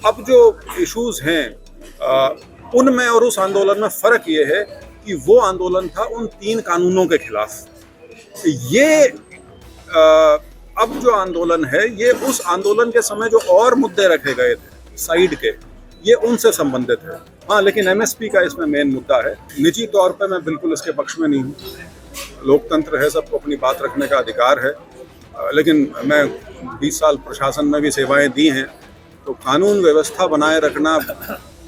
अब जो इश्यूज हैं उनमें और उस आंदोलन में फ़र्क ये है कि वो आंदोलन था उन 3 कानूनों के खिलाफ। ये अब जो आंदोलन है ये उस आंदोलन के समय जो और मुद्दे रखे गए थे साइड के, ये उनसे संबंधित है। हाँ, लेकिन एमएसपी का इसमें मेन मुद्दा है। निजी तौर पे मैं बिल्कुल इसके पक्ष में नहीं हूँ। लोकतंत्र है, सबको अपनी बात रखने का अधिकार है, लेकिन मैं 20 साल प्रशासन में भी सेवाएं दी हैं, तो कानून व्यवस्था बनाए रखना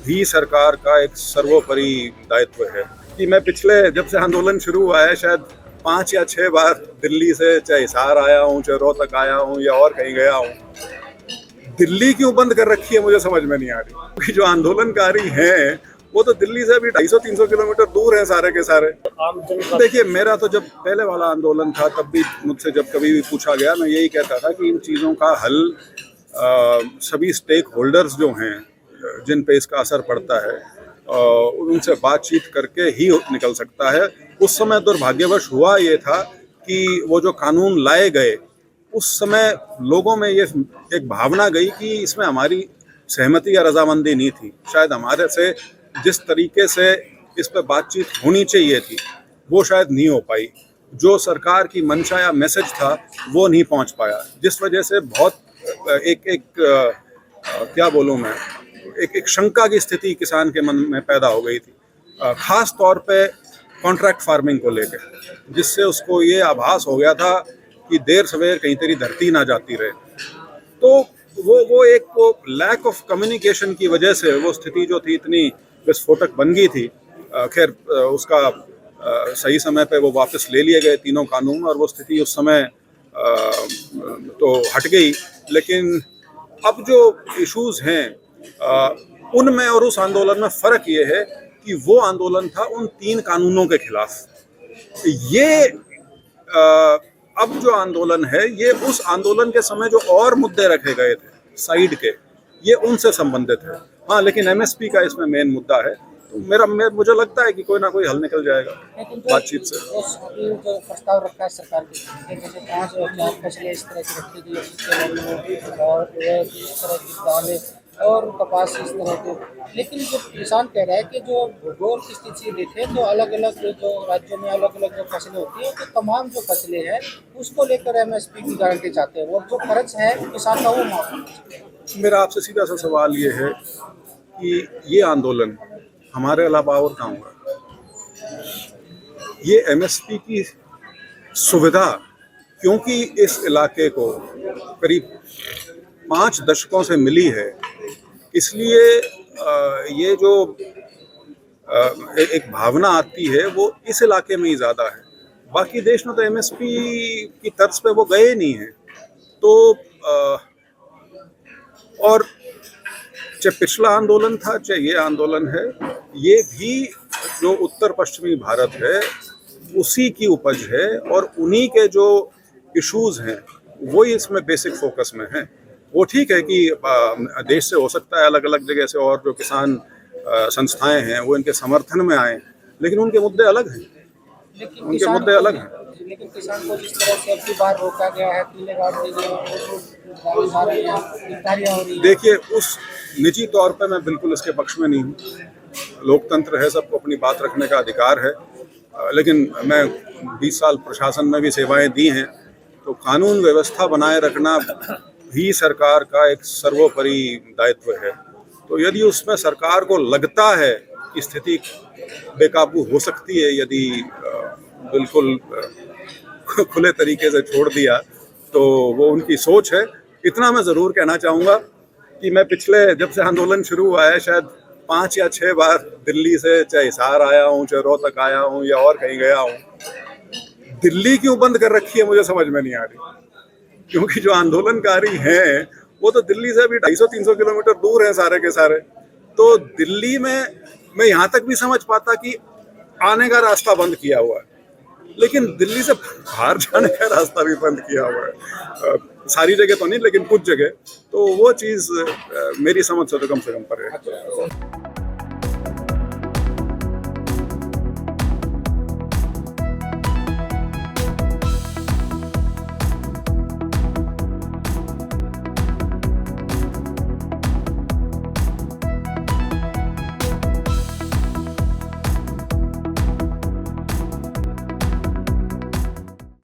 भी सरकार का एक सर्वोपरि दायित्व है। कि मैं पिछले जब से आंदोलन शुरू हुआ है शायद 5 या 6 बार दिल्ली से चाहे हिसार आया हूँ, चाहे रोहतक आया हूँ या और कहीं गया हूँ। दिल्ली क्यों बंद कर रखी है मुझे समझ में नहीं आ रही, क्योंकि जो आंदोलनकारी हैं वो तो दिल्ली से अभी 250-300 किलोमीटर दूर है सारे के सारे। देखिए, मेरा तो जब पहले वाला आंदोलन था तब भी मुझसे जब कभी भी पूछा गया, मैं यही कहता था कि इन चीज़ों का हल सभी स्टेक होल्डर्स जो हैं जिन पे इसका असर पड़ता है उनसे बातचीत करके ही निकल सकता है। उस समय दुर्भाग्यवश हुआ ये था कि वो जो कानून लाए गए उस समय लोगों में ये एक भावना गई कि इसमें हमारी सहमति या रजामंदी नहीं थी। शायद हमारे से जिस तरीके से इस पर बातचीत होनी चाहिए थी वो शायद नहीं हो पाई। जो सरकार की मंशा या मैसेज था वो नहीं पहुंच पाया, जिस वजह से बहुत क्या बोलूं मैं, एक शंका की स्थिति किसान के मन में पैदा हो गई थी, खास तौर पे कॉन्ट्रैक्ट फार्मिंग को लेकर, जिससे उसको ये आभास हो गया था कि देर सवेर कहीं तेरी धरती ना जाती रहे। तो वो लैक ऑफ कम्युनिकेशन की वजह से वो स्थिति जो थी इतनी विस्फोटक बन गई थी। खैर उसका सही समय पे वो वापस ले लिए गए तीनों कानून और वो स्थिति उस समय तो हट गई। लेकिन अब जो इश्यूज हैं उनमें और उस आंदोलन में फ़र्क ये है कि वो आंदोलन था उन 3 कानूनों के खिलाफ। ये अब जो आंदोलन है ये उस आंदोलन के समय जो और मुद्दे रखे गए थे साइड के, ये उनसे संबंधित है। हाँ, लेकिन एमएसपी का इसमें मेन मुद्दा है। तो मुझे लगता है कि कोई ना कोई हल निकल जाएगा बातचीत से। जो प्रस्ताव रखा है सरकार के, जैसे 5 फसलें इस तरह की रखी गई और इस तरह की दालें और कपास इस तरह के, लेकिन जो किसान कह रहा है कि जो भूगोल की स्थिति देखें तो अलग अलग जो राज्यों में अलग अलग जो फसलें होती हैं तो तमाम जो फसलें हैं उसको लेकर एमएसपी की गारंटी चाहते हैं, और जो खर्च है किसान का वो माफ। मेरा आपसे सीधा सा सवाल ये है कि ये आंदोलन हमारे अलावा और कहाँ होगा? ये एमएसपी की सुविधा क्योंकि इस इलाके को करीब 5 दशकों से मिली है, इसलिए ये जो एक भावना आती है वो इस इलाके में ही ज़्यादा है। बाकी देश में तो एमएसपी की तर्ज पे वो गए नहीं हैं। तो और चाहे पिछला आंदोलन था चाहे ये आंदोलन है, ये भी जो उत्तर पश्चिमी भारत है उसी की उपज है और उन्हीं के जो इश्यूज हैं वही इसमें बेसिक फोकस में है। वो ठीक है कि देश से हो सकता है अलग अलग जगह से और जो किसान संस्थाएं हैं वो इनके समर्थन में आए, लेकिन उनके मुद्दे अलग हैं, उनके मुद्दे अलग हैं। लेकिन किसान को जिस तरह से अब की बार रोका गया है, कीले गाड़ दिए गए, देखिए, उस निजी तौर पे मैं बिल्कुल इसके पक्ष में नहीं हूँ। लोकतंत्र है, सबको अपनी बात रखने का अधिकार है, लेकिन मैं 20 साल प्रशासन में भी सेवाएं दी हैं, तो कानून व्यवस्था बनाए रखना भी सरकार का एक सर्वोपरि दायित्व है। तो यदि उसमें सरकार को लगता है कि स्थिति बेकाबू हो सकती है, यदि बिल्कुल खुले तरीके से छोड़ दिया, तो वो उनकी सोच है। इतना मैं ज़रूर कहना चाहूँगा कि मैं पिछले जब से आंदोलन शुरू हुआ है शायद 5 या 6 बार दिल्ली से चाहे हिसार आया हूँ, चाहे रोहतक आया हूँ या और कहीं गया हूँ। दिल्ली क्यों बंद कर रखी है मुझे समझ में नहीं आ रही, क्योंकि जो आंदोलनकारी हैं वो तो दिल्ली से अभी 250-300 किलोमीटर दूर हैं सारे के सारे। तो दिल्ली में मैं यहाँ तक भी समझ पाता कि आने का रास्ता बंद किया हुआ है, लेकिन दिल्ली से बाहर जाने का रास्ता भी बंद किया हुआ है। सारी जगह तो नहीं, लेकिन कुछ जगह। तो वो चीज़ मेरी समझ से तो कम परे है।